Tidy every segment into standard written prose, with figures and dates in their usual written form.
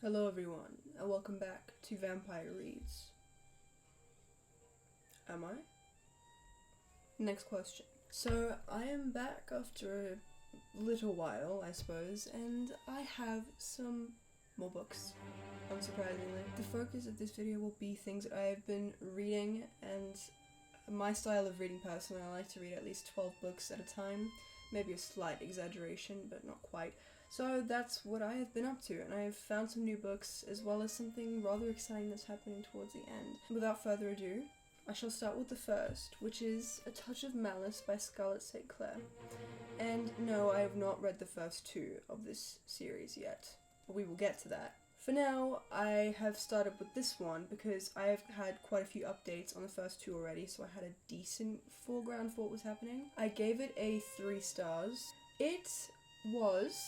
Hello everyone, and welcome back to Vampire Reads. Am I? Next question. So, I am back after a little while, I suppose, and I have some more books, unsurprisingly. The focus of this video will be things that I have been reading, and my style of reading personally, I like to read at least 12 books at a time. Maybe a slight exaggeration, but not quite. So that's what I have been up to, and I have found some new books, as well as something rather exciting that's happening towards the end. Without further ado, I shall start with the first, which is A Touch of Malice by Scarlett St. Clair. And no, I have not read the first two of this series yet, but we will get to that. For now, I have started with this one because I have had quite a few updates on the first two already, so I had a decent foreground for what was happening. I gave it a 3 stars. It was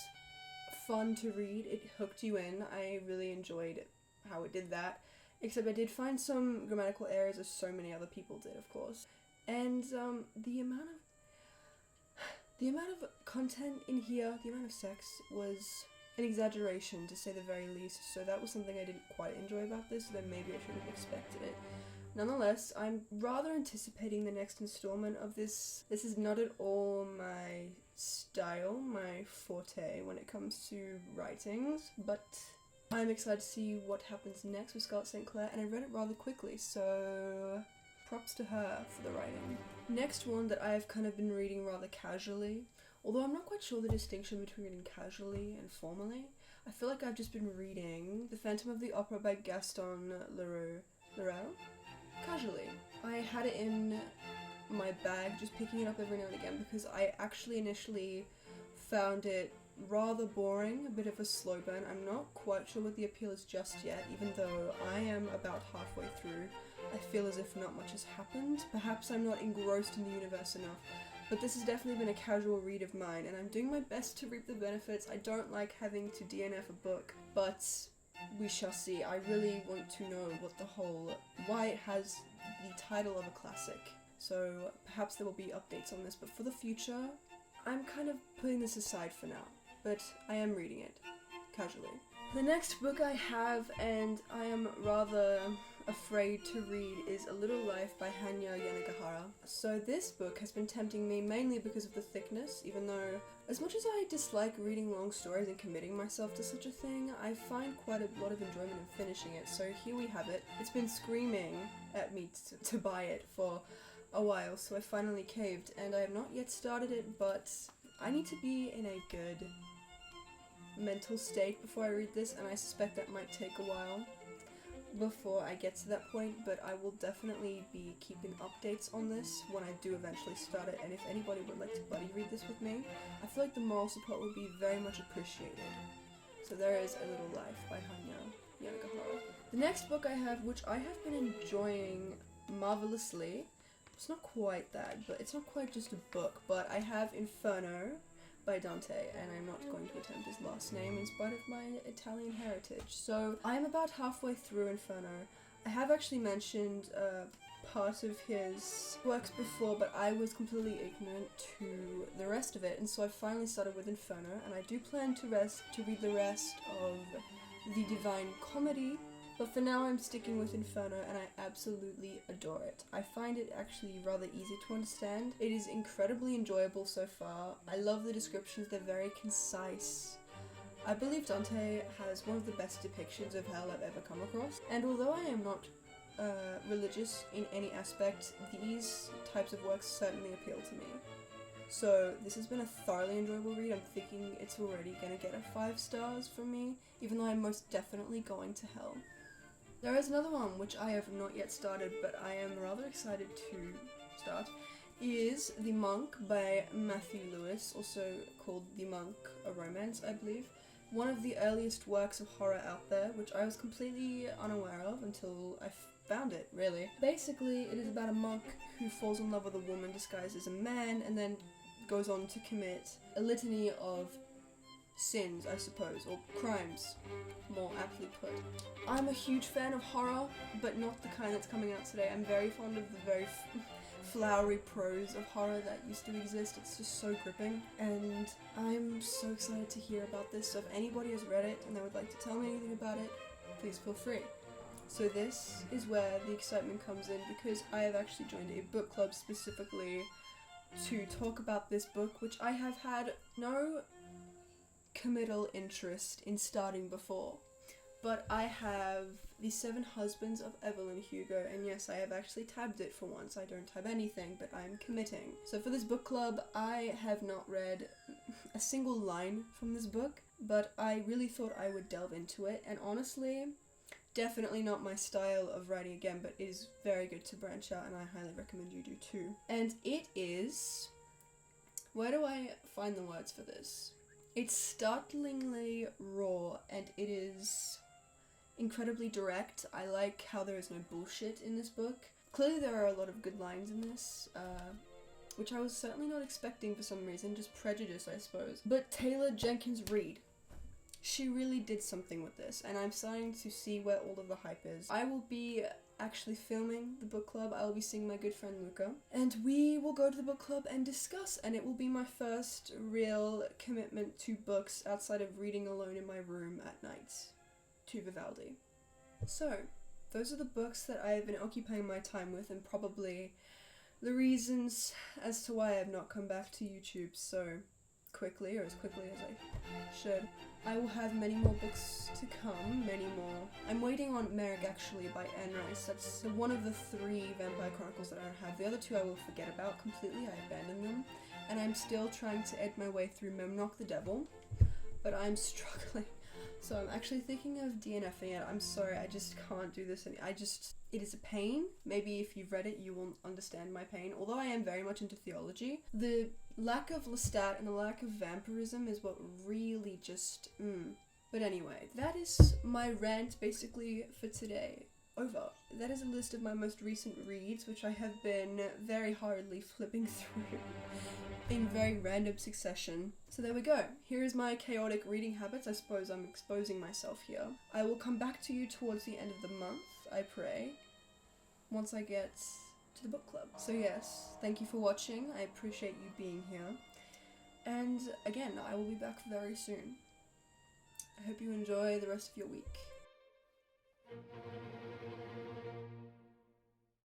fun to read, it hooked you in. I really enjoyed how it did that, except I did find some grammatical errors, as so many other people did, of course. And the amount of content in here, the amount of sex was an exaggeration, to say the very least, so that was something I didn't quite enjoy about this, then maybe I should have expected it. Nonetheless, I'm rather anticipating the next installment of this. This is not at all my style, my forte when it comes to writings, but I'm excited to see what happens next with Scarlett St. Clair, and I read it rather quickly, so props to her for the writing. Next one that I've kind of been reading rather casually, although I'm not quite sure the distinction between reading casually and formally. I feel like I've just been reading The Phantom of the Opera by Gaston Leroux casually. I had it in my bag, just picking it up every now and again, because I actually initially found it rather boring, a bit of a slow burn. I'm not quite sure what the appeal is just yet, even though I am about halfway through. I feel as if not much has happened. Perhaps I'm not engrossed in the universe enough, but this has definitely been a casual read of mine, and I'm doing my best to reap the benefits. I don't like having to DNF a book, but we shall see. I really want to know why it has the title of a classic. So perhaps there will be updates on this, but for the future, I'm kind of putting this aside for now, but I am reading it casually. The next book I have, and I am rather afraid to read, is A Little Life by Hanya Yanagihara. So this book has been tempting me mainly because of the thickness, even though as much as I dislike reading long stories and committing myself to such a thing, I find quite a lot of enjoyment in finishing it. So here we have it. It's been screaming at me to buy it for a while, so I finally caved, and I have not yet started it, but I need to be in a good mental state before I read this, and I suspect that might take a while before I get to that point, but I will definitely be keeping updates on this when I do eventually start it, and if anybody would like to buddy read this with me, I feel like the moral support would be very much appreciated. So there is A Little Life by Hanya Yanagihara. The next book I have, which I have been enjoying marvelously, it's not quite that, but it's not quite just a book, but I have Inferno by Dante, and I'm not going to attempt his last name in spite of my Italian heritage. So I'm about halfway through Inferno. I have actually mentioned part of his works before, but I was completely ignorant to the rest of it, and so I finally started with Inferno, and I do plan to read the rest of the Divine Comedy. But for now I'm sticking with Inferno, and I absolutely adore it. I find it actually rather easy to understand. It is incredibly enjoyable so far. I love the descriptions, they're very concise. I believe Dante has one of the best depictions of hell I've ever come across. And although I am not religious in any aspect, these types of works certainly appeal to me. So this has been a thoroughly enjoyable read. I'm thinking it's already going to get a 5 stars from me, even though I'm most definitely going to hell. There is another one which I have not yet started, but I am rather excited to start, is The Monk by Matthew Lewis, also called The Monk, a Romance, I believe. One of the earliest works of horror out there, which I was completely unaware of until I found it, really. Basically, it is about a monk who falls in love with a woman disguised as a man, and then goes on to commit a litany of sins, I suppose, or crimes, more aptly put. I'm a huge fan of horror, but not the kind that's coming out today. I'm very fond of the very flowery prose of horror that used to exist. It's just so gripping, and I'm so excited to hear about this. So if anybody has read it and they would like to tell me anything about it, please feel free. So this is where the excitement comes in, because I have actually joined a book club specifically to talk about this book, which I have had no committal interest in starting before. But I have The Seven Husbands of Evelyn Hugo, and yes, I have actually tabbed it for once. I don't tab anything, but I'm committing. So for this book club, I have not read a single line from this book, but I really thought I would delve into it, and honestly, definitely not my style of writing again, but it is very good to branch out, and I highly recommend you do too. And it is... where do I find the words for this? It's startlingly raw, and it is incredibly direct. I like how there is no bullshit in this book. Clearly there are a lot of good lines in this, which I was certainly not expecting for some reason, just prejudice, I suppose. But Taylor Jenkins Reid, she really did something with this, and I'm starting to see where all of the hype is. I will be actually filming the book club. I will be seeing my good friend Luca, and we will go to the book club and discuss, and it will be my first real commitment to books outside of reading alone in my room at night to Vivaldi. So, those are the books that I have been occupying my time with, and probably the reasons as to why I have not come back to YouTube so quickly, or as quickly as I should. I will have many more books to come, many more. I'm waiting on Merrick, actually, by Anne Rice. That's one of the 3 Vampire Chronicles that I don't have. The other 2 I will forget about completely, I abandoned them. And I'm still trying to edge my way through Memnock the Devil, but I'm struggling. So I'm actually thinking of DNFing it. I'm sorry, I just can't do this. It is a pain. Maybe if you've read it, you will understand my pain. Although I am very much into theology, the lack of Lestat and the lack of vampirism is what really just, But anyway, that is my rant basically for today. Over. That is a list of my most recent reads, which I have been very hurriedly flipping through in very random succession. So there we go. Here is my chaotic reading habits. I suppose I'm exposing myself here. I will come back to you towards the end of the month, I pray, once I get to the book club. So yes, thank you for watching. I appreciate you being here. And again, I will be back very soon. I hope you enjoy the rest of your week.